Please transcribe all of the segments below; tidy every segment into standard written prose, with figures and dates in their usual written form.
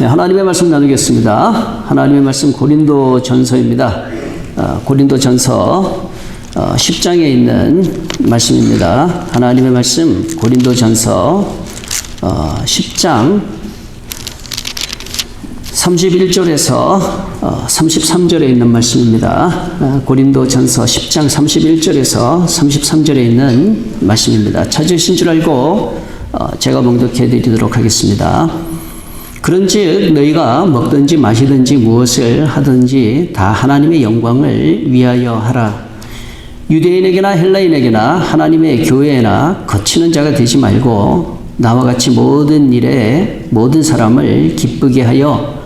네, 하나님의 말씀 나누겠습니다. 하나님의 말씀 고린도전서입니다. 고린도전서 10장에 있는 말씀입니다. 하나님의 말씀 고린도전서 10장 31절에서 33절에 있는 말씀입니다. 고린도전서 10장 31절에서 33절에 있는 말씀입니다. 찾으신 줄 알고 제가 봉독해 드리도록 하겠습니다. 그런즉 너희가 먹든지 마시든지 무엇을 하든지 다 하나님의 영광을 위하여 하라. 유대인에게나 헬라인에게나 하나님의 교회에나 거치는 자가 되지 말고 나와 같이 모든 일에 모든 사람을 기쁘게 하여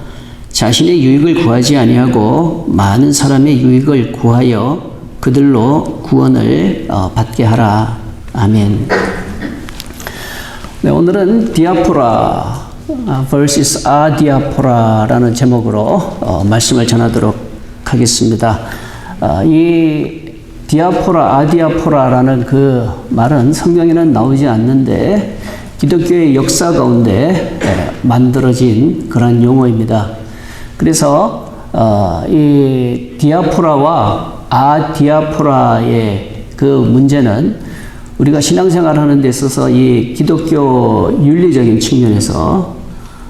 자신의 유익을 구하지 아니하고 많은 사람의 유익을 구하여 그들로 구원을 받게 하라. 아멘. 네, 오늘은 디아포라 vs 아디아포라라는 제목으로 말씀을 전하도록 하겠습니다. 이 디아포라, 아디아포라라는 그 말은 성경에는 나오지 않는데 기독교의 역사 가운데 만들어진 그런 용어입니다. 그래서 이 디아포라와 아디아포라의 그 문제는 우리가 신앙생활 하는 데 있어서 이 기독교 윤리적인 측면에서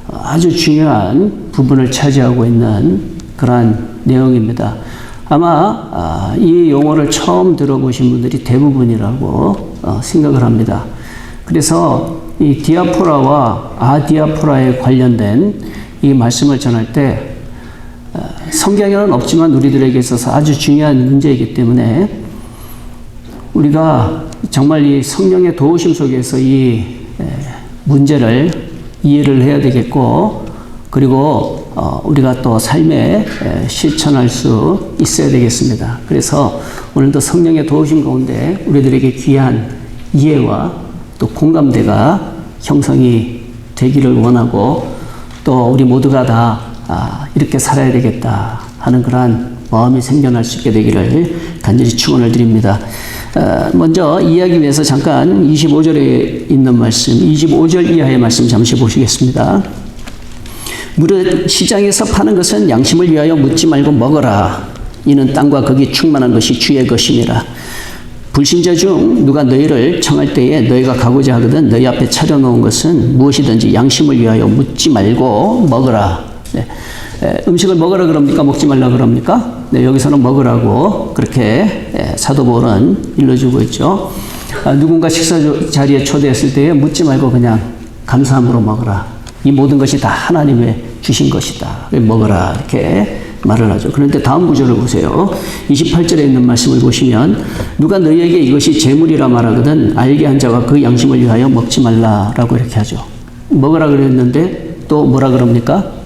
아주 중요한 부분을 차지하고 있는 그러한 내용입니다. 아마 이 용어를 처음 들어보신 분들이 대부분이라고 생각을 합니다. 그래서 이 디아포라와 아디아포라에 관련된 이 말씀을 전할 때 성경에는 없지만 우리들에게 있어서 아주 중요한 문제이기 때문에 우리가 정말 이 성령의 도우심 속에서 이 문제를 이해를 해야 되겠고, 그리고 우리가 또 삶에 실천할 수 있어야 되겠습니다. 그래서 오늘도 성령의 도우심 가운데 우리들에게 귀한 이해와 또 공감대가 형성이 되기를 원하고, 또 우리 모두가 다 이렇게 살아야 되겠다 하는 그러한 마음이 생겨날 수 있게 되기를 간절히 축원을 드립니다. 먼저 이해하기 위해서 잠깐 25절에 있는 말씀, 25절 이하의 말씀 잠시 보시겠습니다. 무릇 시장에서 파는 것은 양심을 위하여 묻지 말고 먹어라. 이는 땅과 거기 충만한 것이 주의 것임이라. 불신자 중 누가 너희를 청할 때에 너희가 가고자 하거든 너희 앞에 차려놓은 것은 무엇이든지 양심을 위하여 묻지 말고 먹어라. 네. 음식을 먹으라 그럽니까? 먹지 말라 그럽니까? 네, 여기서는 먹으라고 그렇게 사도 바울은 일러주고 있죠. 누군가 식사 자리에 초대했을 때에 묻지 말고 그냥 감사함으로 먹으라. 이 모든 것이 다 하나님의 주신 것이다. 먹으라 이렇게 말을 하죠. 그런데 다음 구절을 보세요. 28절에 있는 말씀을 보시면 누가 너희에게 이것이 재물이라 말하거든 알게 한 자와 그 양심을 위하여 먹지 말라라고 이렇게 하죠. 먹으라 그랬는데 또 뭐라 그럽니까?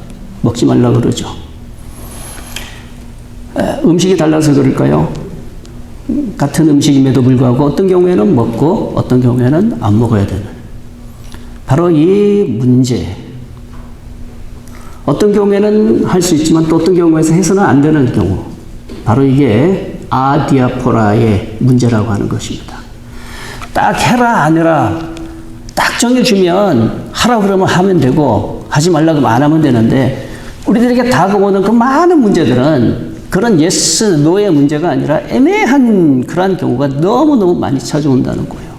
먹지 말라 그러죠. 음식이 달라서 그럴까요? 같은 음식임에도 불구하고 어떤 경우에는 먹고 어떤 경우에는 안 먹어야 되는 바로 이 문제. 어떤 경우에는 할 수 있지만 또 어떤 경우에서 해서는 안 되는 경우. 바로 이게 아디아포라의 문제라고 하는 것입니다. 딱 해라 안 해라 딱 정해주면 하라 그러면 하면 되고 하지 말라 그러면 안 하면 되는데 우리들에게 다가오는 그 많은 문제들은 그런 예스, 노의 문제가 아니라 애매한 그러한 경우가 너무너무 많이 찾아온다는 거예요.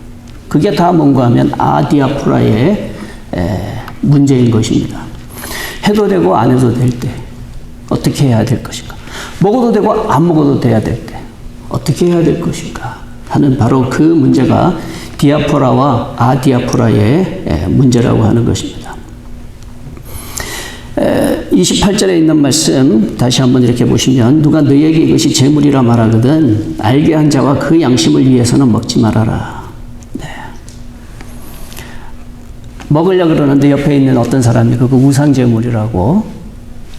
그게 다 뭔가 하면 아디아포라의 문제인 것입니다. 해도 되고 안 해도 될 때 어떻게 해야 될 것인가? 먹어도 되고 안 먹어도 돼야 될 때 어떻게 해야 될 것인가? 하는 바로 그 문제가 디아포라와 아디아포라의 문제라고 하는 것입니다. 28절에 있는 말씀 다시 한번 이렇게 보시면 누가 너희에게 이것이 재물이라 말하거든 알게 한 자와 그 양심을 위해서는 먹지 말아라. 네. 먹으려고 그러는데 옆에 있는 어떤 사람이 그거 우상재물이라고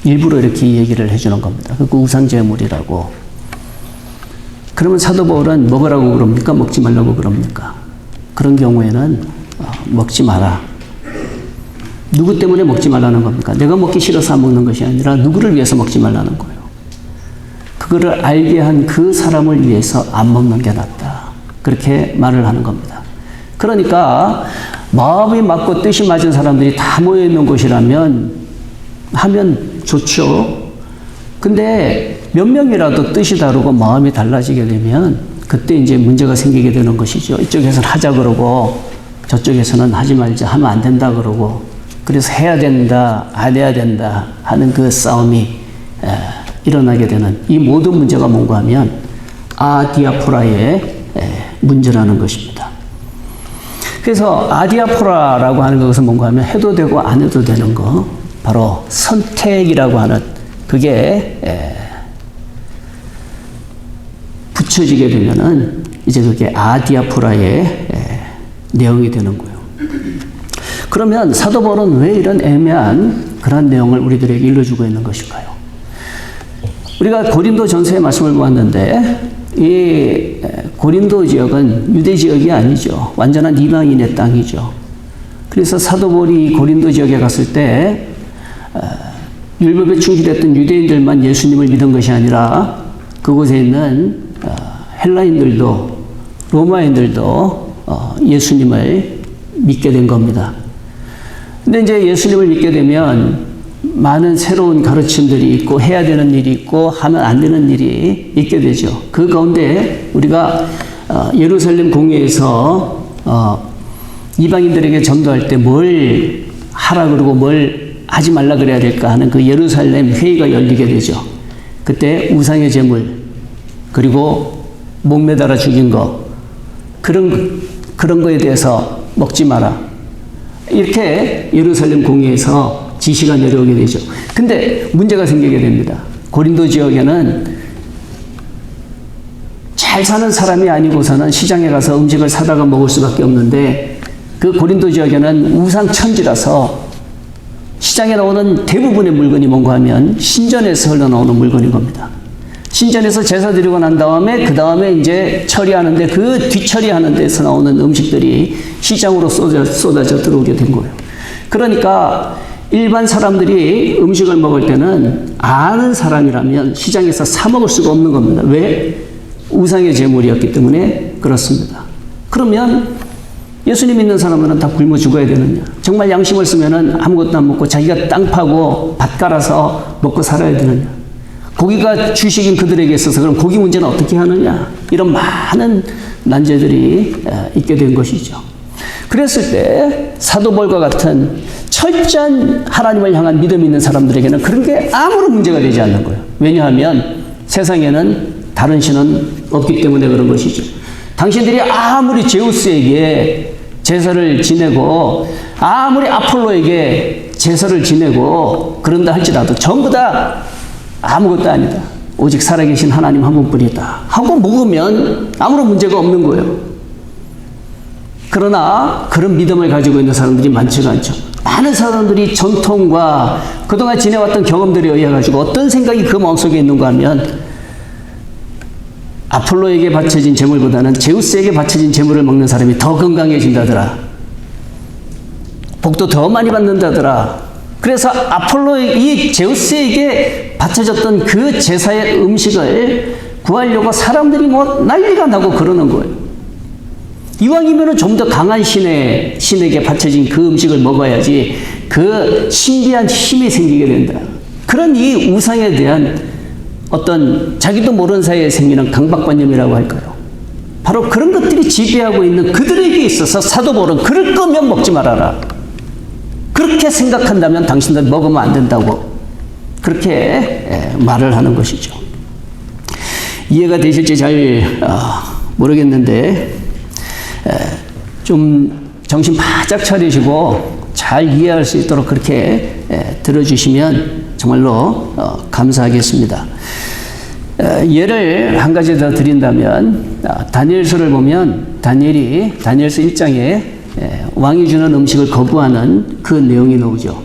일부러 이렇게 얘기를 해주는 겁니다. 그거 우상재물이라고. 그러면 사도 바울은 먹으라고 그럽니까? 먹지 말라고 그럽니까? 그런 경우에는 먹지 마라. 누구 때문에 먹지 말라는 겁니까? 내가 먹기 싫어서 안 먹는 것이 아니라 누구를 위해서 먹지 말라는 거예요. 그거를 알게 한 그 사람을 위해서 안 먹는 게 낫다. 그렇게 말을 하는 겁니다. 그러니까 마음이 맞고 뜻이 맞은 사람들이 다 모여있는 곳이라면 하면 좋죠. 근데 몇 명이라도 뜻이 다르고 마음이 달라지게 되면 그때 이제 문제가 생기게 되는 것이죠. 이쪽에서는 하자 그러고 저쪽에서는 하지 말자, 하면 안 된다 그러고, 그래서 해야 된다, 안 해야 된다 하는 그 싸움이 일어나게 되는, 이 모든 문제가 뭔가 하면 아디아포라의 문제라는 것입니다. 그래서 아디아포라라고 하는 것은 뭔가 하면 해도 되고 안 해도 되는 거, 바로 선택이라고 하는 그게 붙여지게 되면은 이제 그게 아디아포라의 내용이 되는 거예요. 그러면 사도 바울은 왜 이런 애매한 그런 내용을 우리들에게 일러주고 있는 것일까요? 우리가 고린도 전서의 말씀을 보았는데 이 고린도 지역은 유대 지역이 아니죠. 완전한 이방인의 땅이죠. 그래서 사도 바울이 고린도 지역에 갔을 때 율법에 충실했던 유대인들만 예수님을 믿은 것이 아니라 그곳에 있는 헬라인들도 로마인들도 예수님을 믿게 된 겁니다. 근데 이제 예수님을 믿게 되면 많은 새로운 가르침들이 있고 해야 되는 일이 있고 하면 안 되는 일이 있게 되죠. 그 가운데 우리가 예루살렘 공회에서 이방인들에게 전도할 때 뭘 하라 그러고 뭘 하지 말라 그래야 될까 하는 그 예루살렘 회의가 열리게 되죠. 그때 우상의 제물 그리고 목매달아 죽인 거 그런 거에 대해서 먹지 마라. 이렇게 예루살렘 공회에서 지시가 내려오게 되죠. 근데 문제가 생기게 됩니다. 고린도 지역에는 잘 사는 사람이 아니고서는 시장에 가서 음식을 사다가 먹을 수밖에 없는데 그 고린도 지역에는 우상천지라서 시장에 나오는 대부분의 물건이 뭔가 하면 신전에서 흘러나오는 물건인 겁니다. 신전에서 제사 드리고 난 다음에 그 다음에 이제 처리하는데 그 뒤처리하는 데서 나오는 음식들이 시장으로 쏟아져 들어오게 된 거예요. 그러니까 일반 사람들이 음식을 먹을 때는 아는 사람이라면 시장에서 사 먹을 수가 없는 겁니다. 왜? 우상의 제물이었기 때문에 그렇습니다. 그러면 예수님 믿는 사람들은 다 굶어 죽어야 되느냐? 정말 양심을 쓰면은 아무것도 안 먹고 자기가 땅 파고 밭 갈아서 먹고 살아야 되느냐? 고기가 주식인 그들에게 있어서 그럼 고기 문제는 어떻게 하느냐? 이런 많은 난제들이 있게 된 것이죠. 그랬을 때 사도 바울과 같은 철저한 하나님을 향한 믿음 있는 사람들에게는 그런 게 아무런 문제가 되지 않는 거예요. 왜냐하면 세상에는 다른 신은 없기 때문에 그런 것이죠. 당신들이 아무리 제우스에게 제사를 지내고 아무리 아폴로에게 제사를 지내고 그런다 할지라도 전부 다 아무것도 아니다. 오직 살아계신 하나님 한 분뿐이다 하고 먹으면 아무런 문제가 없는 거예요. 그러나 그런 믿음을 가지고 있는 사람들이 많지가 않죠. 많은 사람들이 전통과 그동안 지내왔던 경험들에 의해 가지고 어떤 생각이 그 마음속에 있는가 하면 아폴로에게 바쳐진 제물보다는 제우스에게 바쳐진 제물을 먹는 사람이 더 건강해진다더라. 복도 더 많이 받는다더라. 그래서 이 제우스에게 바쳐졌던 그 제사의 음식을 구하려고 사람들이 뭐 난리가 나고 그러는 거예요. 이왕이면은 좀 더 강한 신에게 바쳐진 그 음식을 먹어야지 그 신비한 힘이 생기게 된다. 그런 이 우상에 대한 어떤 자기도 모르는 사이에 생기는 강박관념이라고 할까요? 바로 그런 것들이 지배하고 있는 그들에게 있어서 사도 바울은 그럴 거면 먹지 말아라. 그렇게 생각한다면 당신들 먹으면 안 된다고 그렇게 말을 하는 것이죠. 이해가 되실지 잘 모르겠는데 좀 정신 바짝 차리시고 잘 이해할 수 있도록 그렇게 들어주시면 정말로 감사하겠습니다. 예를 한 가지 더 드린다면 다니엘서를 보면 다니엘서 1장에 왕이 주는 음식을 거부하는 그 내용이 나오죠.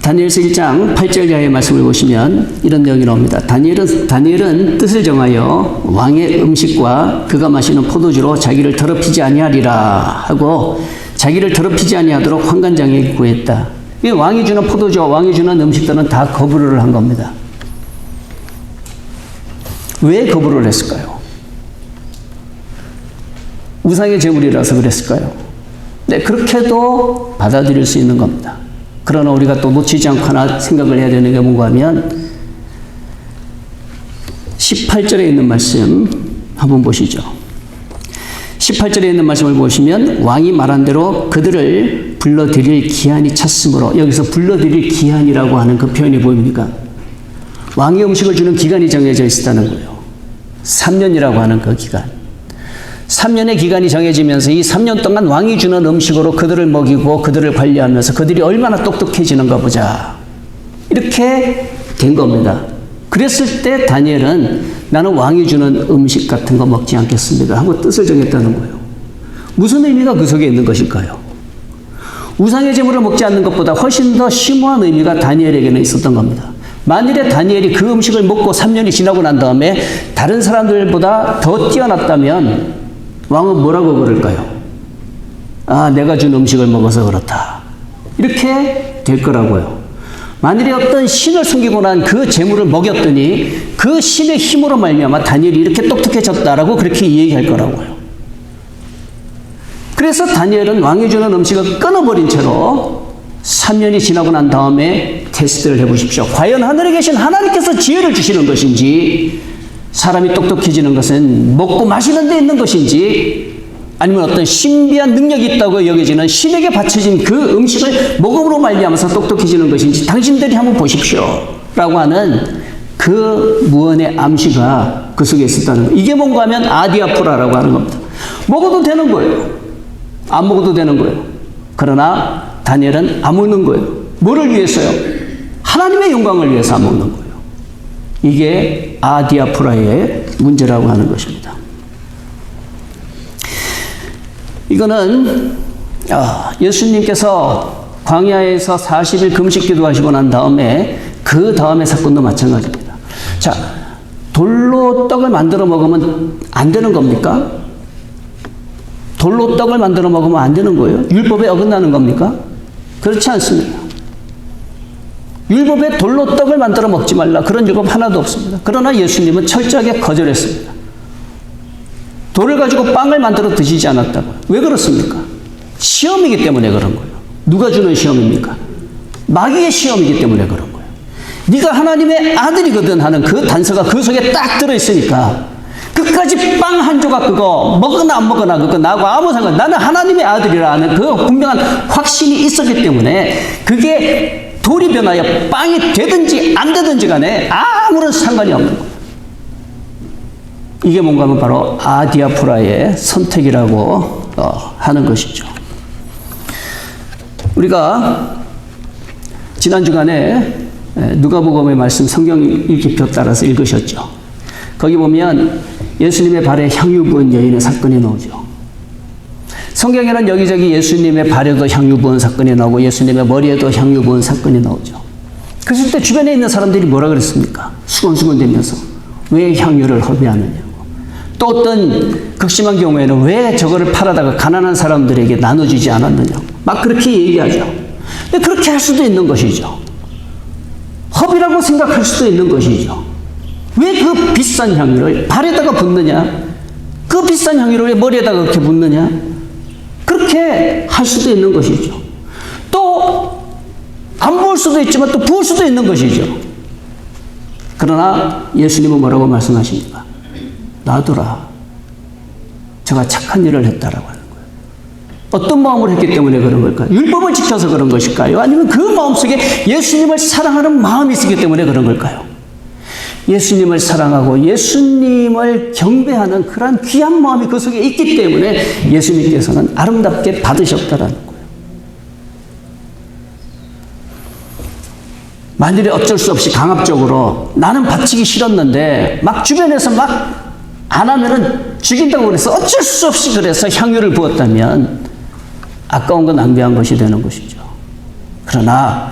다니엘서 1장 8절 이하의 말씀을 보시면 이런 내용이 나옵니다. 다니엘은 뜻을 정하여 왕의 음식과 그가 마시는 포도주로 자기를 더럽히지 아니하리라 하고 자기를 더럽히지 아니하도록 환관장에게 구했다. 이 왕이 주는 포도주와 왕이 주는 음식들은 다 거부를 한 겁니다. 왜 거부를 했을까요? 우상의 제물이라서 그랬을까요? 네, 그렇게도 받아들일 수 있는 겁니다. 그러나 우리가 또 놓치지 않고 하나 생각을 해야 되는 게 뭔가 하면 18절에 있는 말씀 한번 보시죠. 18절에 있는 말씀을 보시면 왕이 말한 대로 그들을 불러들일 기한이 찼으므로, 여기서 불러들일 기한이라고 하는 그 표현이 보입니까? 왕이 음식을 주는 기간이 정해져 있었다는 거예요. 3년이라고 하는 그 기간. 3년의 기간이 정해지면서 이 3년 동안 왕이 주는 음식으로 그들을 먹이고 그들을 관리하면서 그들이 얼마나 똑똑해지는가 보자. 이렇게 된 겁니다. 그랬을 때 다니엘은 나는 왕이 주는 음식 같은 거 먹지 않겠습니다 하고 뜻을 정했다는 거예요. 무슨 의미가 그 속에 있는 것일까요? 우상의 제물을 먹지 않는 것보다 훨씬 더 심오한 의미가 다니엘에게는 있었던 겁니다. 만일에 다니엘이 그 음식을 먹고 3년이 지나고 난 다음에 다른 사람들보다 더 뛰어났다면 왕은 뭐라고 그럴까요? 아, 내가 준 음식을 먹어서 그렇다. 이렇게 될 거라고요. 만일에 어떤 신을 숨기고 난 그 재물을 먹였더니 그 신의 힘으로 말미암아 다니엘이 이렇게 똑똑해졌다라고 그렇게 얘기할 거라고요. 그래서 다니엘은 왕이 주는 음식을 끊어버린 채로 3년이 지나고 난 다음에 테스트를 해보십시오. 과연 하늘에 계신 하나님께서 지혜를 주시는 것인지, 사람이 똑똑해지는 것은 먹고 마시는 데 있는 것인지, 아니면 어떤 신비한 능력이 있다고 여겨지는 신에게 바쳐진 그 음식을 먹음으로 말미암아서 똑똑해지는 것인지 당신들이 한번 보십시오 라고 하는 그 무언의 암시가 그 속에 있었다는 거예요. 이게 뭔가 하면 아디아프라라고 하는 겁니다. 먹어도 되는 거예요. 안 먹어도 되는 거예요. 그러나 다니엘은 안 먹는 거예요. 뭐를 위해서요? 하나님의 영광을 위해서 안 먹는 거예요. 이게 아디아프라의 문제라고 하는 것입니다. 이거는 예수님께서 광야에서 40일 금식 기도하시고 난 다음에 그 다음의 사건도 마찬가지입니다. 자, 돌로 떡을 만들어 먹으면 안 되는 겁니까? 돌로 떡을 만들어 먹으면 안 되는 거예요? 율법에 어긋나는 겁니까? 그렇지 않습니다. 율법에 돌로 떡을 만들어 먹지 말라, 그런 율법 하나도 없습니다. 그러나 예수님은 철저하게 거절했습니다. 돌을 가지고 빵을 만들어 드시지 않았다고요. 왜 그렇습니까? 시험이기 때문에 그런 거예요. 누가 주는 시험입니까? 마귀의 시험이기 때문에 그런 거예요. 네가 하나님의 아들이거든 하는 그 단서가 그 속에 딱 들어있으니까 끝까지 빵 한 조각 그거 먹거나 안 먹거나 그거 나하고 아무 상관, 나는 하나님의 아들이라는 그 분명한 확신이 있었기 때문에 그게 돌이 변하여 빵이 되든지 안 되든지 간에 아무런 상관이 없는 거예요. 이게 뭔가 하면 바로 아디아프라의 선택이라고 하는 것이죠. 우리가 지난 주간에 누가복음의 말씀 성경 읽기표 따라서 읽으셨죠. 거기 보면 예수님의 발에 향유 부은 여인의 사건이 나오죠. 성경에는 여기저기 예수님의 발에도 향유 부은 사건이 나오고 예수님의 머리에도 향유 부은 사건이 나오죠. 그랬을 때 주변에 있는 사람들이 뭐라 그랬습니까? 수건수건 대면서 왜 향유를 허비하느냐고. 또 어떤 극심한 경우에는 왜 저거를 팔아다가 가난한 사람들에게 나눠주지 않았느냐고 막 그렇게 얘기하죠. 근데 그렇게 할 수도 있는 것이죠. 허비라고 생각할 수도 있는 것이죠. 왜 그 비싼 향유를 발에다가 붓느냐? 그 비싼 향유를 왜 머리에다가 그렇게 붓느냐? 그렇게 할 수도 있는 것이죠. 또 안 부을 수도 있지만 또 부을 수도 있는 것이죠. 그러나 예수님은 뭐라고 말씀하십니까? 놔두라. 저가 착한 일을 했다라고 하는 거예요. 어떤 마음으로 했기 때문에 그런 걸까요? 율법을 지켜서 그런 것일까요? 아니면 그 마음속에 예수님을 사랑하는 마음이 있었기 때문에 그런 걸까요? 예수님을 사랑하고 예수님을 경배하는 그러한 귀한 마음이 그 속에 있기 때문에 예수님께서는 아름답게 받으셨다라는 거예요. 만일에 어쩔 수 없이 강압적으로 나는 바치기 싫었는데 막 주변에서 막 안 하면은 죽인다고 그래서 어쩔 수 없이 그래서 향유를 부었다면 아까운 건 낭비한 것이 되는 것이죠. 그러나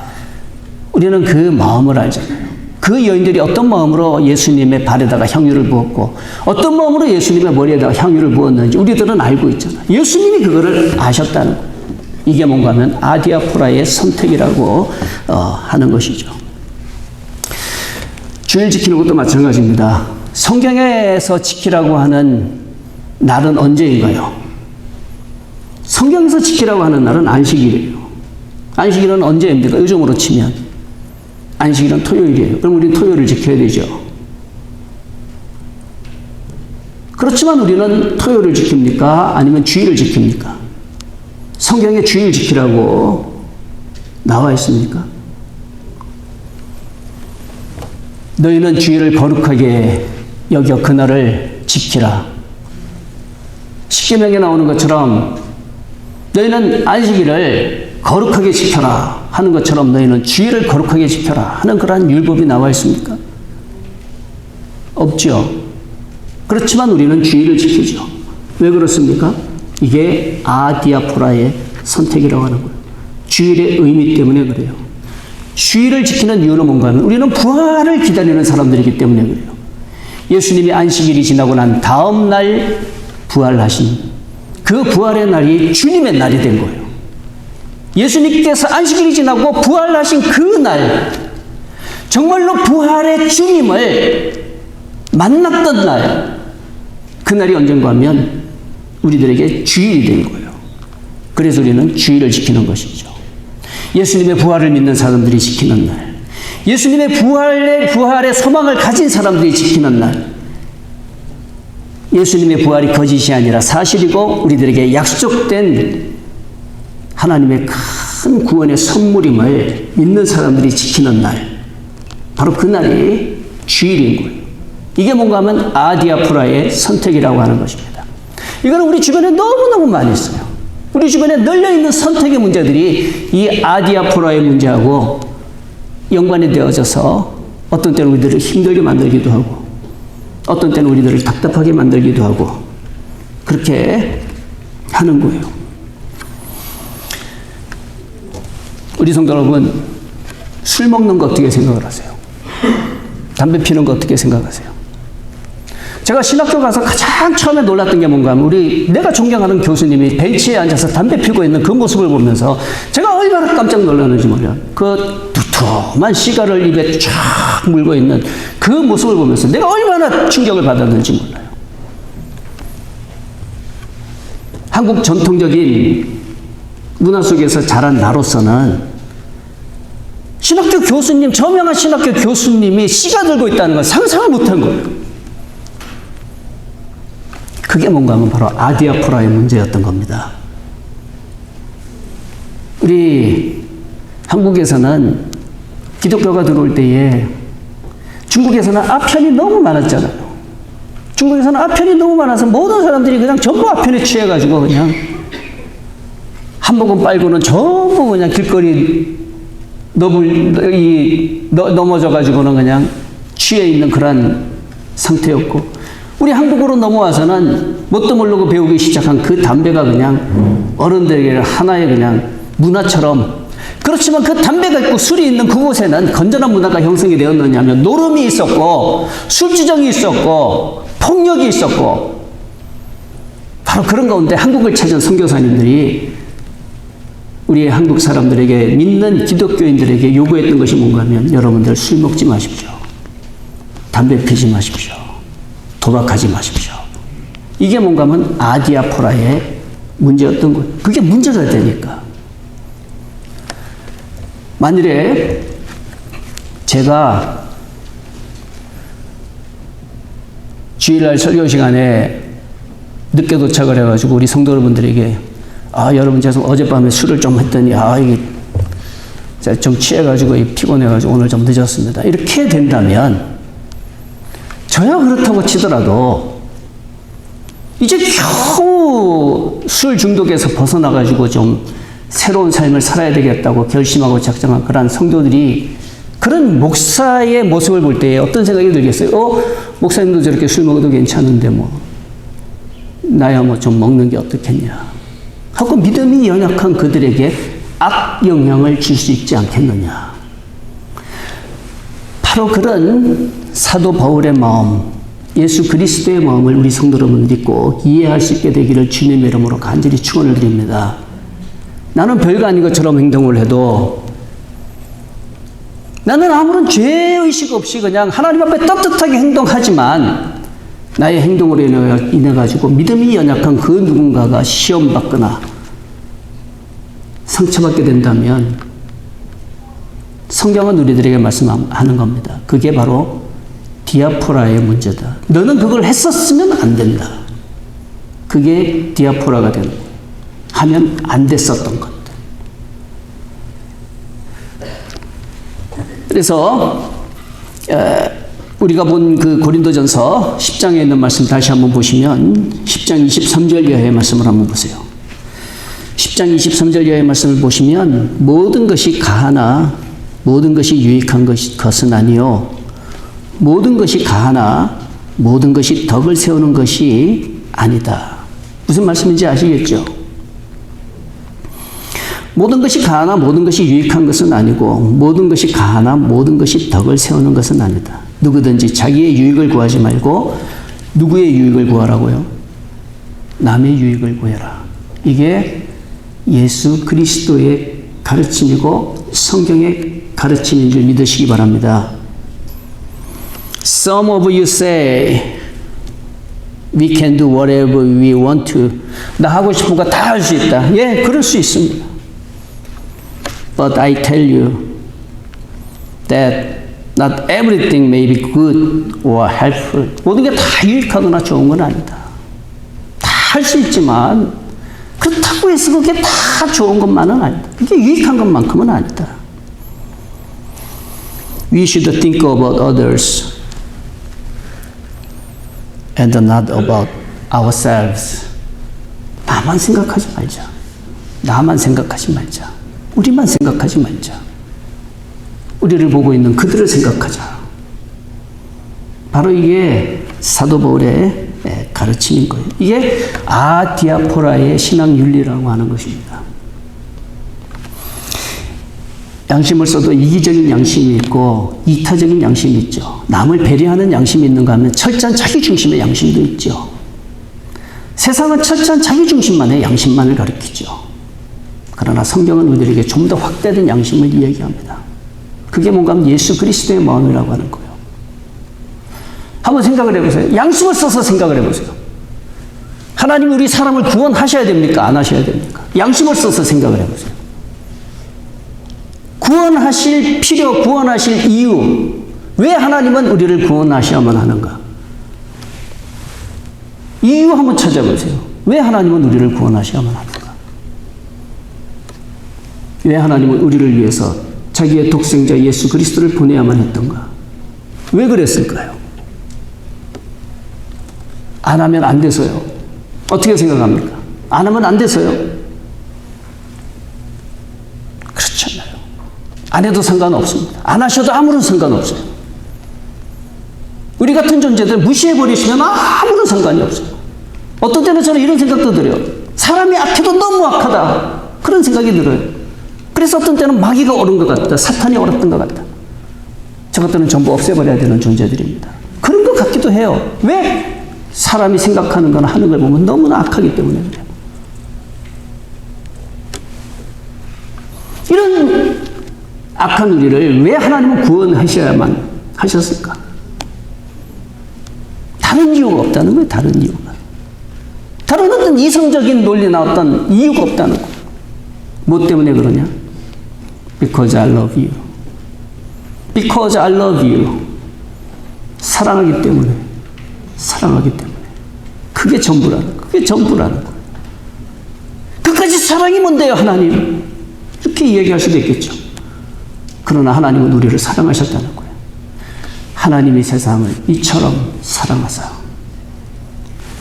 우리는 그 마음을 알잖아요. 그 여인들이 어떤 마음으로 예수님의 발에다가 향유를 부었고 어떤 마음으로 예수님의 머리에다가 향유를 부었는지 우리들은 알고 있잖아요. 예수님이 그거를 아셨다는 거예요. 이게 뭔가 하면 아디아프라의 선택이라고 하는 것이죠. 주일 지키는 것도 마찬가지입니다. 성경에서 지키라고 하는 날은 언제인가요? 성경에서 지키라고 하는 날은 안식일이에요. 안식일은 언제입니까? 요즘으로 치면 안식일은 토요일이에요. 그럼 우리는 토요일을 지켜야 되죠. 그렇지만 우리는 토요일을 지킵니까? 아니면 주일을 지킵니까? 성경에 주일 지키라고 나와 있습니까? 너희는 주일을 거룩하게 여겨 그날을 지키라. 십계명에 나오는 것처럼 너희는 안식일을 거룩하게 지켜라 하는 것처럼 너희는 주일을 거룩하게 지켜라 하는 그러한 율법이 나와 있습니까? 없죠. 그렇지만 우리는 주일을 지키죠. 왜 그렇습니까? 이게 아디아포라의 선택이라고 하는 거예요. 주일의 의미 때문에 그래요. 주일을 지키는 이유는 뭔가 하면 우리는 부활을 기다리는 사람들이기 때문에 그래요. 예수님이 안식일이 지나고 난 다음 날 부활하신 그 부활의 날이 주님의 날이 된 거예요. 예수님께서 안식일이 지나고 부활하신 그 날, 정말로 부활의 주님을 만났던 날, 그 날이 언젠가 하면 우리들에게 주일이 된 거예요. 그래서 우리는 주일을 지키는 것이죠. 예수님의 부활을 믿는 사람들이 지키는 날, 예수님의 부활의 소망을 가진 사람들이 지키는 날, 예수님의 부활이 거짓이 아니라 사실이고 우리들에게 약속된 하나님의 큰 구원의 선물임을 믿는 사람들이 지키는 날, 바로 그 날이 주일인 거예요. 이게 뭔가 하면 아디아포라의 선택이라고 하는 것입니다. 이거는 우리 주변에 너무너무 많이 있어요. 우리 주변에 널려있는 선택의 문제들이 이 아디아포라의 문제하고 연관이 되어져서 어떤 때는 우리들을 힘들게 만들기도 하고 어떤 때는 우리들을 답답하게 만들기도 하고 그렇게 하는 거예요. 우리 성도 여러분, 술 먹는 거 어떻게 생각을 하세요? 담배 피는 거 어떻게 생각하세요? 제가 신학교 가서 가장 처음에 놀랐던 게 뭔가 하면 내가 존경하는 교수님이 벤치에 앉아서 담배 피고 있는 그 모습을 보면서 제가 얼마나 깜짝 놀랐는지 몰라요. 그 두툼한 시가를 입에 쫙 물고 있는 그 모습을 보면서 내가 얼마나 충격을 받았는지 몰라요. 한국 전통적인 문화 속에서 자란 나로서는 신학교 교수님, 저명한 신학교 교수님이 시가 들고 있다는 걸 상상을 못한 거예요. 그게 뭔가 하면 바로 아디아포라의 문제였던 겁니다. 우리 한국에서는 기독교가 들어올 때에 중국에서는 아편이 너무 많았잖아요. 중국에서는 아편이 너무 많아서 모든 사람들이 그냥 전부 아편에 취해가지고 그냥 한 모금 빨고는 전부 그냥 길거리 넘어져가지고는 그냥 취해 있는 그런 상태였고, 우리 한국으로 넘어와서는 뭣도 모르고 배우기 시작한 그 담배가 그냥 어른들에게 하나의 그냥 문화처럼, 그렇지만 그 담배가 있고 술이 있는 그곳에는 건전한 문화가 형성이 되었느냐 하면 노름이 있었고 술주정이 있었고 폭력이 있었고, 바로 그런 가운데 한국을 찾은 선교사님들이 우리 한국 사람들에게, 믿는 기독교인들에게 요구했던 것이 뭔가 하면 여러분들 술 먹지 마십시오. 담배 피지 마십시오. 도박하지 마십시오. 이게 뭔가 하면 아디아포라의 문제였던 거예요. 그게 문제가 되니까. 만일에 제가 주일날 설교 시간에 늦게 도착을 해가지고 우리 성도 여러분들에게 여러분 죄송 어젯밤에 술을 좀 했더니 이게 좀 취해가지고 피곤해가지고 오늘 좀 늦었습니다. 이렇게 된다면 저야 그렇다고 치더라도 이제 겨우 술 중독에서 벗어나가지고 좀 새로운 삶을 살아야 되겠다고 결심하고 작정한 그런 성도들이 그런 목사의 모습을 볼 때 어떤 생각이 들겠어요? 목사님도 저렇게 술 먹어도 괜찮은데 나야 좀 먹는 게 어떻겠냐 하고 믿음이 연약한 그들에게 악 영향을 줄 수 있지 않겠느냐. 바로 그런 사도 바울의 마음, 예수 그리스도의 마음을 우리 성도 여러분들이 꼭 이해할 수 있게 되기를 주님의 이름으로 간절히 축원을 드립니다. 나는 별거 아닌 것처럼 행동을 해도, 나는 아무런 죄의식 없이 그냥 하나님 앞에 떳떳하게 행동하지만 나의 행동으로 인해가지고 믿음이 연약한 그 누군가가 시험받거나 상처받게 된다면 성경은 우리들에게 말씀하는 겁니다. 그게 바로 디아포라의 문제다. 너는 그걸 했었으면 안 된다. 그게 디아포라가 되는 거예요. 하면 안 됐었던 것들. 그래서 우리가 본 그 고린도전서 10장에 있는 말씀 다시 한번 보시면 10장 23절 이하의 말씀을 한번 보세요. 10장 23절 이하의 말씀을 보시면 모든 것이 가하나 모든 것이 유익한 것은 아니요 모든 것이 가하나 모든 것이 덕을 세우는 것이 아니다. 무슨 말씀인지 아시겠죠? 모든 것이 가하나 모든 것이 유익한 것은 아니고 모든 것이 가하나 모든 것이 덕을 세우는 것은 아니다. 누구든지 자기의 유익을 구하지 말고 누구의 유익을 구하라고요? 남의 유익을 구해라. 이게 예수 그리스도의 가르침이고 성경의 가르침인 줄 믿으시기 바랍니다. Some of you say we can do whatever we want to. 나 하고 싶은 거 다 할 수 있다. 예, 그럴 수 있습니다. But I tell you that not everything may be good or helpful. 모든 게 다 유익하거나 좋은 건 아니다. 다 할 수 있지만 그렇다고 해서 그게 다 좋은 것만은 아니다. 그게 유익한 것만큼은 아니다. We should think about others and not about ourselves. 나만 생각하지 말자. 나만 생각하지 말자. 우리만 생각하지 말자. 우리를 보고 있는 그들을 생각하자. 바로 이게 사도 바울의 가르침인 거예요. 이게 아디아포라의 신앙 윤리라고 하는 것입니다. 양심을 써도 이기적인 양심이 있고 이타적인 양심이 있죠. 남을 배려하는 양심이 있는가 하면 철저한 자기중심의 양심도 있죠. 세상은 철저한 자기중심만의 양심만을 가리키죠. 그러나 성경은 우리에게 좀 더 확대된 양심을 이야기합니다. 그게 뭔가 하면 예수 그리스도의 마음이라고 하는 거예요. 한번 생각을 해보세요. 양심을 써서 생각을 해보세요. 하나님이 우리 사람을 구원하셔야 됩니까? 안 하셔야 됩니까? 양심을 써서 생각을 해보세요. 구원하실 필요, 구원하실 이유. 왜 하나님은 우리를 구원하셔야만 하는가? 이유 한번 찾아보세요. 왜 하나님은 우리를 구원하셔야만 하는가? 왜 하나님은 우리를 위해서 자기의 독생자 예수 그리스도를 보내야만 했던가? 왜 그랬을까요? 안 하면 안 돼서요. 어떻게 생각합니까? 안 하면 안 돼서요. 그렇지 않아요. 안 해도 상관없습니다. 안 하셔도 아무런 상관없어요. 우리 같은 존재들 무시해버리시면 아무런 상관이 없어요. 어떤 때는 저는 이런 생각도 들어요. 사람이 악해도 너무 악하다. 그런 생각이 들어요. 그래서 어떤 때는 마귀가 옳은 것 같다. 사탄이 옳았던 것 같다. 저것들은 전부 없애버려야 되는 존재들입니다. 그런 것 같기도 해요. 왜? 사람이 생각하는 거나 하는 걸 보면 너무나 악하기 때문에 그래요. 이런 악한 우리를 왜 하나님은 구원하셔야만 하셨을까? 다른 이유가 없다는 거예요. 다른 이유가. 다른 어떤 이성적인 논리나 어떤 이유가 없다는 거예요. 뭐 때문에 그러냐? Because I love you. Because I love you. 사랑하기 때문에. 사랑하기 때문에. 그게 전부라는 거예요. 그게 전부라는 거예요. 끝까지 사랑이 뭔데요, 하나님? 이렇게 이야기할 수도 있겠죠. 그러나 하나님은 우리를 사랑하셨다는 거예요. 하나님이 세상을 이처럼 사랑하사.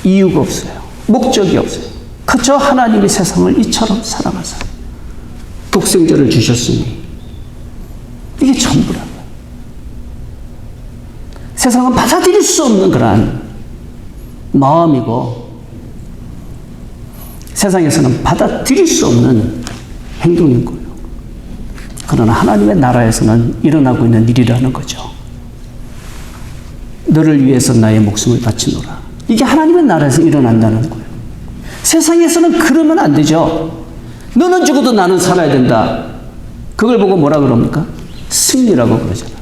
이유가 없어요. 목적이 없어요. 그저 하나님이 세상을 이처럼 사랑하사. 독생자를 주셨으니 이게 전부라는 거예요. 세상은 받아들일 수 없는 그러한 마음이고 세상에서는 받아들일 수 없는 행동인 거예요. 그러나 하나님의 나라에서는 일어나고 있는 일이라는 거죠. 너를 위해서 나의 목숨을 바치노라. 이게 하나님의 나라에서 일어난다는 거예요. 세상에서는 그러면 안 되죠. 너는 죽어도 나는 살아야 된다. 그걸 보고 뭐라 그럽니까? 승리라고 그러잖아요.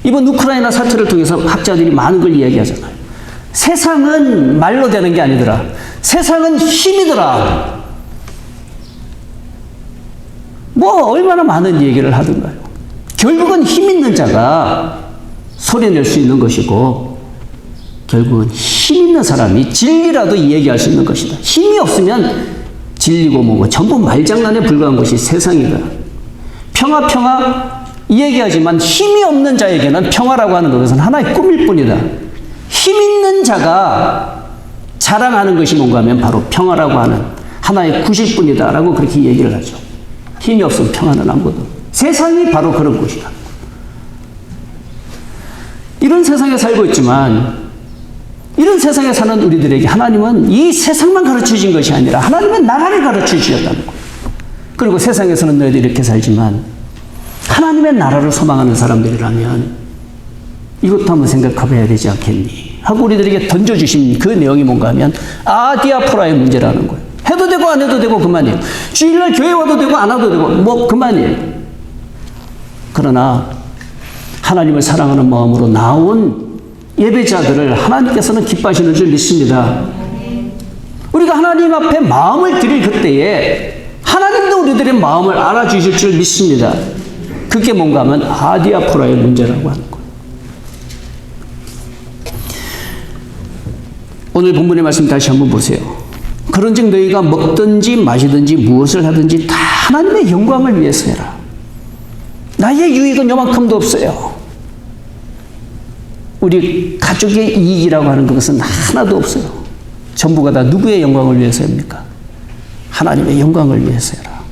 이번 우크라이나 사태를 통해서 학자들이 많은 걸 이야기하잖아요. 세상은 말로 되는 게 아니더라. 세상은 힘이더라. 뭐 얼마나 많은 얘기를 하던가요. 결국은 힘 있는 자가 소리낼 수 있는 것이고, 결국은 힘 있는 사람이 진리라도 이야기할 수 있는 것이다. 힘이 없으면 진리고 뭐고 전부 말장난에 불과한 것이 세상이다. 평화 이야기하지만 힘이 없는 자에게는 평화라고 하는 것은 하나의 꿈일 뿐이다. 힘 있는 자가 자랑하는 것이 뭔가 하면 바로 평화라고 하는 하나의 굿일 뿐이다 라고 그렇게 얘기를 하죠. 힘이 없으면 평화는 아무것도. 세상이 바로 그런 곳이다. 이런 세상에 살고 있지만, 이런 세상에 사는 우리들에게 하나님은 이 세상만 가르쳐 주신 것이 아니라 하나님은 나라를 가르쳐 주셨다는 거예요. 그리고 세상에서는 너희들이 이렇게 살지만 하나님의 나라를 소망하는 사람들이라면 이것도 한번 생각해봐야 되지 않겠니? 하고 우리들에게 던져주신 그 내용이 뭔가 하면 아디아포라의 문제라는 거예요. 해도 되고 안 해도 되고 그만이에요. 주일날 교회 와도 되고 안 와도 되고 뭐 그만이에요. 그러나 하나님을 사랑하는 마음으로 나온 예배자들을 하나님께서는 기뻐하시는 줄 믿습니다. 우리가 하나님 앞에 마음을 드릴 그때에 하나님도 우리들의 마음을 알아주실 줄 믿습니다. 그게 뭔가 하면 아디아포라의 문제라고 하는 거예요. 오늘 본문의 말씀 다시 한번 보세요. 그런즉 너희가 먹든지 마시든지 무엇을 하든지 다 하나님의 영광을 위해서 해라. 나의 유익은 요만큼도 없어요. 우리 가족의 이익이라고 하는 것은 하나도 없어요. 전부가 다 누구의 영광을 위해서입니까? 하나님의 영광을 위해서 해라.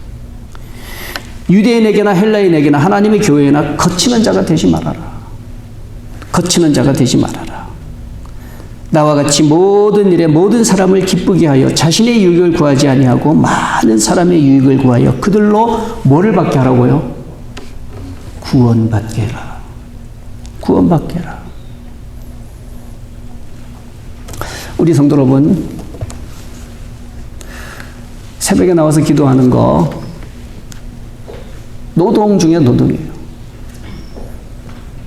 유대인에게나 헬라인에게나 하나님의 교회나 거치는 자가 되지 말아라. 거치는 자가 되지 말아라. 나와 같이 모든 일에 모든 사람을 기쁘게 하여 자신의 유익을 구하지 아니하고 많은 사람의 유익을 구하여 그들로 뭐를 받게 하라고요? 구원받게 해라. 구원받게 해라. 우리 성도 여러분, 새벽에 나와서 기도하는 거 노동 중에 노동이에요.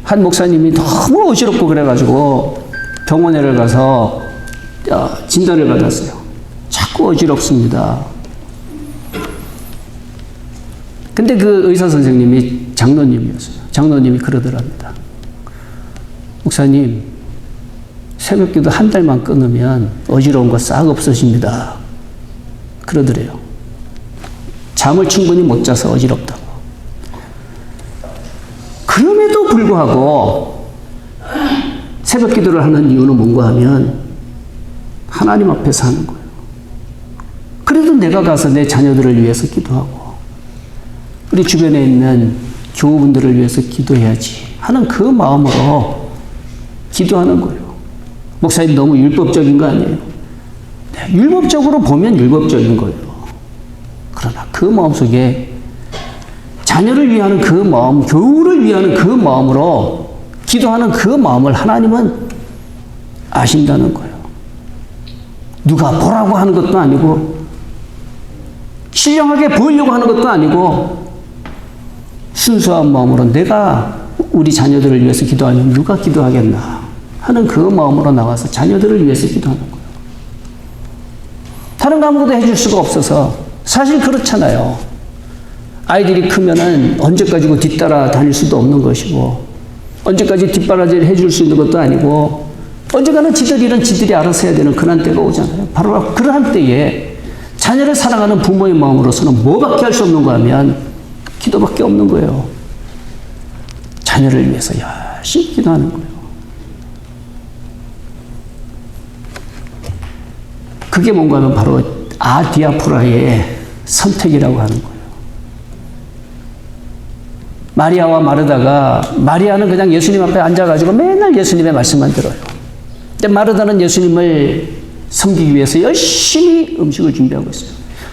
한 목사님이 너무 어지럽고 그래가지고 병원에 가서 진단을 받았어요. 자꾸 어지럽습니다. 근데 그 의사 선생님이 장로님이었어요. 장로님이 그러더랍니다. 목사님, 새벽기도 한 달만 끊으면 어지러운 거 싹 없어집니다. 그러더래요. 잠을 충분히 못 자서 어지럽다고. 그럼에도 불구하고 새벽기도를 하는 이유는 뭔가 하면 하나님 앞에서 하는 거예요. 그래도 내가 가서 내 자녀들을 위해서 기도하고 우리 주변에 있는 교우분들을 위해서 기도해야지 하는 그 마음으로 기도하는 거예요. 목사님 너무 율법적인 거 아니에요? 네, 율법적으로 보면 율법적인 거예요. 그러나 그 마음속에 자녀를 위하는 그 마음, 교우를 위하는 그 마음으로 기도하는 그 마음을 하나님은 아신다는 거예요. 누가 보라고 하는 것도 아니고 신령하게 보이려고 하는 것도 아니고 순수한 마음으로 내가 우리 자녀들을 위해서 기도하면 누가 기도하겠나 하는 그 마음으로 나와서 자녀들을 위해서 기도하는 거예요. 다른 거 아무것도 해줄 수가 없어서 사실 그렇잖아요. 아이들이 크면은 언제까지고 뒤따라 다닐 수도 없는 것이고 언제까지 뒷바라지를 해줄 수 있는 것도 아니고 언젠가는 지들 일은 지들이 알아서 해야 되는 그런 때가 오잖아요. 바로 그러한 때에 자녀를 사랑하는 부모의 마음으로서는 뭐밖에 할 수 없는가 하면 기도밖에 없는 거예요. 자녀를 위해서 열심히 기도하는 거예요. 그게 뭔가 하면 바로 아디아포라의 선택이라고 하는 거예요. 마리아와 마르다가 마리아는 그냥 예수님 앞에 앉아가지고 맨날 예수님의 말씀만 들어요. 근데 마르다는 예수님을 섬기기 위해서 열심히 음식을 준비하고 있어요.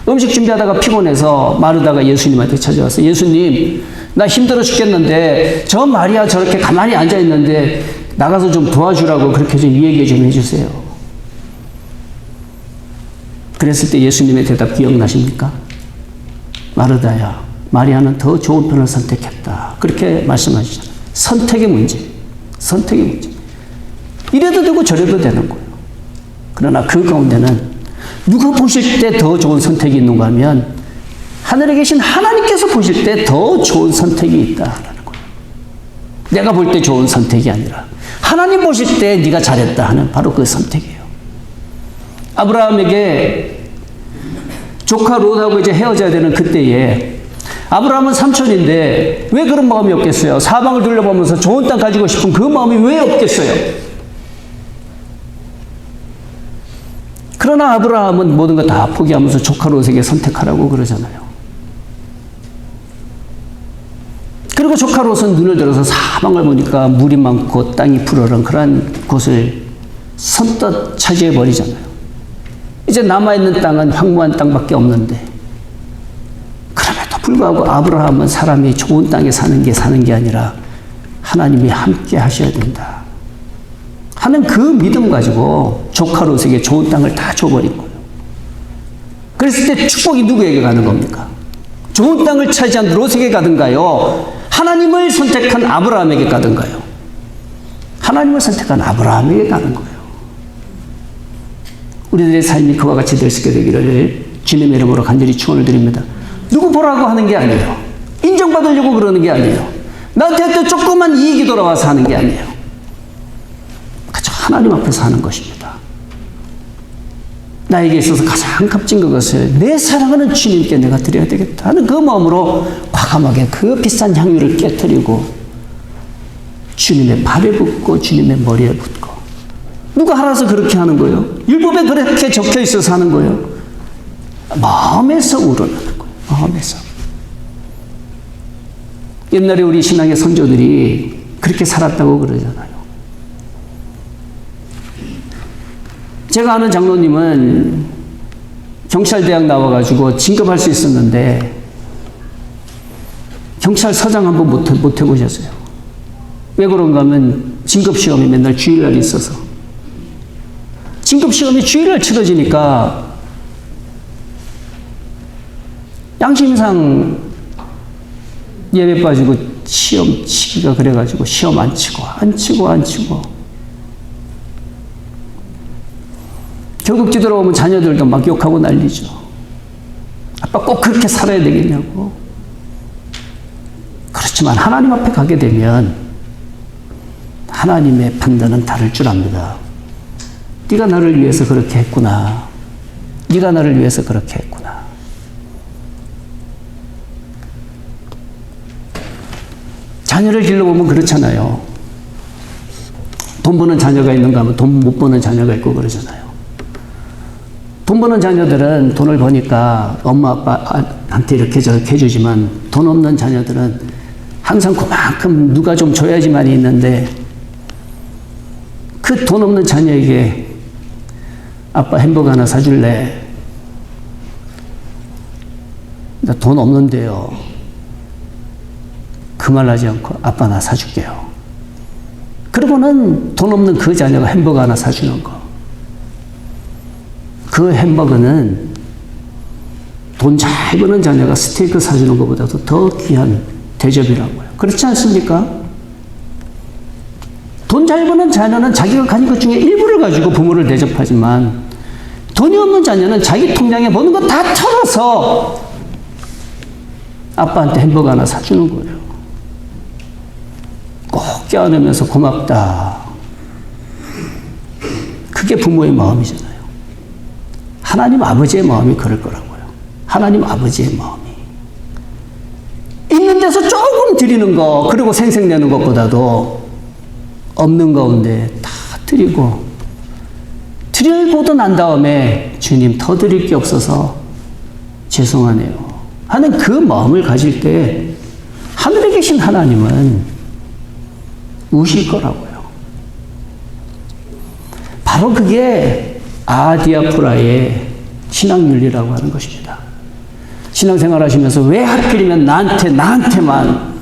음식 준비하다가 피곤해서 마르다가 예수님한테 찾아와서 예수님 나 힘들어 죽겠는데 저 마리아 저렇게 가만히 앉아있는데 나가서 좀 도와주라고 그렇게 좀 얘기 좀 해주세요. 그랬을 때 예수님의 대답 기억나십니까? 마르다야, 마리아는 더 좋은 편을 선택했다. 그렇게 말씀하시잖아요. 선택의 문제. 선택의 문제. 이래도 되고 저래도 되는 거예요. 그러나 그 가운데는 누가 보실 때 더 좋은 선택이 있는가 하면 하늘에 계신 하나님께서 보실 때 더 좋은 선택이 있다라는 거예요. 내가 볼 때 좋은 선택이 아니라 하나님 보실 때 네가 잘했다 하는 바로 그 선택이에요. 아브라함에게 조카 롯하고 이제 헤어져야 되는 그때에 아브라함은 삼촌인데 왜 그런 마음이 없겠어요? 사방을 둘러보면서 좋은 땅 가지고 싶은 그 마음이 왜 없겠어요? 그러나 아브라함은 모든 거 다 포기하면서 조카 롯에게 선택하라고 그러잖아요. 그리고 조카 롯은 눈을 들어서 사방을 보니까 물이 많고 땅이 푸르른 그런 곳을 선뜻 차지해 버리잖아요. 이제 남아있는 땅은 황무한 땅밖에 없는데 그럼에도 불구하고 아브라함은 사람이 좋은 땅에 사는 게 아니라 하나님이 함께 하셔야 된다 하는 그 믿음 가지고 조카 롯에게 좋은 땅을 다 줘버린 거예요. 그랬을 때 축복이 누구에게 가는 겁니까? 좋은 땅을 차지한 롯에게 가든가요? 하나님을 선택한 아브라함에게 가든가요? 하나님을 선택한 아브라함에게 가는 거예요. 우리들의 삶이 그와 같이 될 수 있게 되기를 주님의 이름으로 간절히 축원을 드립니다. 누구 보라고 하는 게 아니에요. 인정받으려고 그러는 게 아니에요. 나한테 또 조그만 이익이 돌아와서 하는 게 아니에요. 그저 하나님 앞에서 하는 것입니다. 나에게 있어서 가장 값진 그것을 내 사랑하는 주님께 내가 드려야 되겠다 하는 그 마음으로 과감하게 그 비싼 향유를 깨뜨리고 주님의 발에 붓고 주님의 머리에 붓고 누가 알아서 그렇게 하는 거예요? 율법에 그렇게 적혀 있어서 하는 거예요? 마음에서 우러나는 거예요. 마음에서. 옛날에 우리 신앙의 선조들이 그렇게 살았다고 그러잖아요. 제가 아는 장로님은 경찰대학 나와가지고 진급할 수 있었는데 경찰서장 한번 못 해보셨어요. 왜 그런가 하면 진급시험이 맨날 주일날 있어서 진급시험이 주일날 치러지니까 양심상 예배 빠지고 시험 치기가 그래가지고 시험 안 치고 결국 뒤돌아오면 자녀들도 막 욕하고 난리죠. 아빠 꼭 그렇게 살아야 되겠냐고. 그렇지만 하나님 앞에 가게 되면 하나님의 판단은 다를 줄 압니다. 네가 나를 위해서 그렇게 했구나. 네가 나를 위해서 그렇게 했구나. 자녀를 길러보면 그렇잖아요. 돈 버는 자녀가 있는가 하면 돈 못 버는 자녀가 있고 그러잖아요. 돈 버는 자녀들은 돈을 버니까 엄마 아빠한테 이렇게 저렇게 해주지만 돈 없는 자녀들은 항상 그만큼 누가 좀 줘야지만이 있는데 그 돈 없는 자녀에게 아빠 햄버거 하나 사줄래? 나 돈 없는데요. 그 말 하지 않고 아빠 나 사줄게요. 그러고는 돈 없는 그 자녀가 햄버거 하나 사주는 거. 그 햄버거는 돈 잘 버는 자녀가 스테이크 사주는 것보다도 더 귀한 대접이라고요. 그렇지 않습니까? 돈 잘 버는 자녀는 자기가 가진 것 중에 일부를 가지고 부모를 대접하지만 돈이 없는 자녀는 자기 통장에 버는 거 다 털어서 아빠한테 햄버거 하나 사주는 거예요. 꼭 껴안으면서 고맙다. 그게 부모의 마음이잖아요. 하나님 아버지의 마음이 그럴 거라고요. 하나님 아버지의 마음이. 있는 데서 조금 드리는 거, 그리고 생색내는 것보다도 없는 가운데 다 드리고, 드리고도 난 다음에 주님 더 드릴 게 없어서 죄송하네요 하는 그 마음을 가질 때 하늘에 계신 하나님은 우실 거라고요. 바로 그게 아디아프라의 신앙윤리라고 하는 것입니다. 신앙생활 하시면서 왜 하필이면 나한테만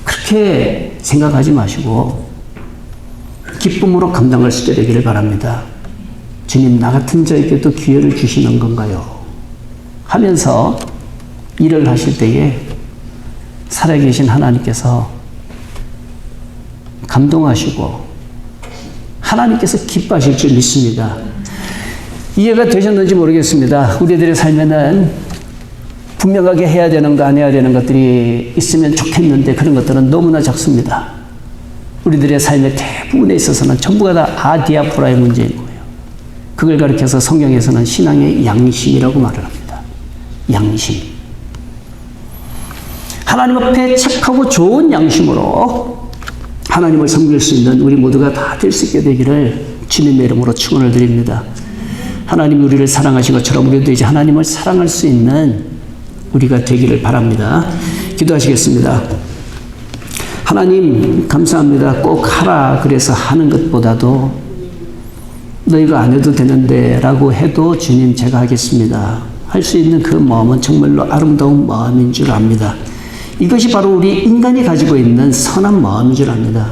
그렇게 생각하지 마시고 기쁨으로 감당할 수 있게 되기를 바랍니다. 주님, 나 같은 자에게도 기회를 주시는 건가요? 하면서 일을 하실 때에 살아계신 하나님께서 감동하시고 하나님께서 기뻐하실 줄 믿습니다. 이해가 되셨는지 모르겠습니다. 우리들의 삶에는 분명하게 해야 되는 거, 안 해야 되는 것들이 있으면 좋겠는데 그런 것들은 너무나 적습니다. 우리들의 삶의 대부분에 있어서는 전부가 다 아디아포라의 문제인 거예요. 그걸 가리켜서 성경에서는 신앙의 양심이라고 말을 합니다. 양심. 하나님 앞에 착하고 좋은 양심으로 하나님을 섬길 수 있는 우리 모두가 다 될 수 있게 되기를 주님의 이름으로 축원을 드립니다. 하나님이 우리를 사랑하신 것처럼 우리도 이제 하나님을 사랑할 수 있는 우리가 되기를 바랍니다. 기도하시겠습니다. 하나님 감사합니다. 꼭 하라 그래서 하는 것보다도 너희가 안 해도 되는데 라고 해도 주님 제가 하겠습니다. 할 수 있는 그 마음은 정말로 아름다운 마음인 줄 압니다. 이것이 바로 우리 인간이 가지고 있는 선한 마음인 줄 압니다.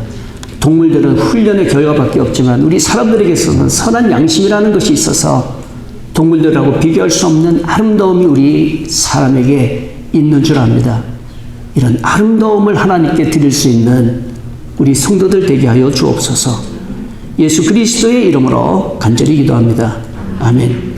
동물들은 훈련의 결과밖에 없지만 우리 사람들에게서는 선한 양심이라는 것이 있어서 동물들하고 비교할 수 없는 아름다움이 우리 사람에게 있는 줄 압니다. 이런 아름다움을 하나님께 드릴 수 있는 우리 성도들 되게 하여 주옵소서. 예수 그리스도의 이름으로 간절히 기도합니다. 아멘.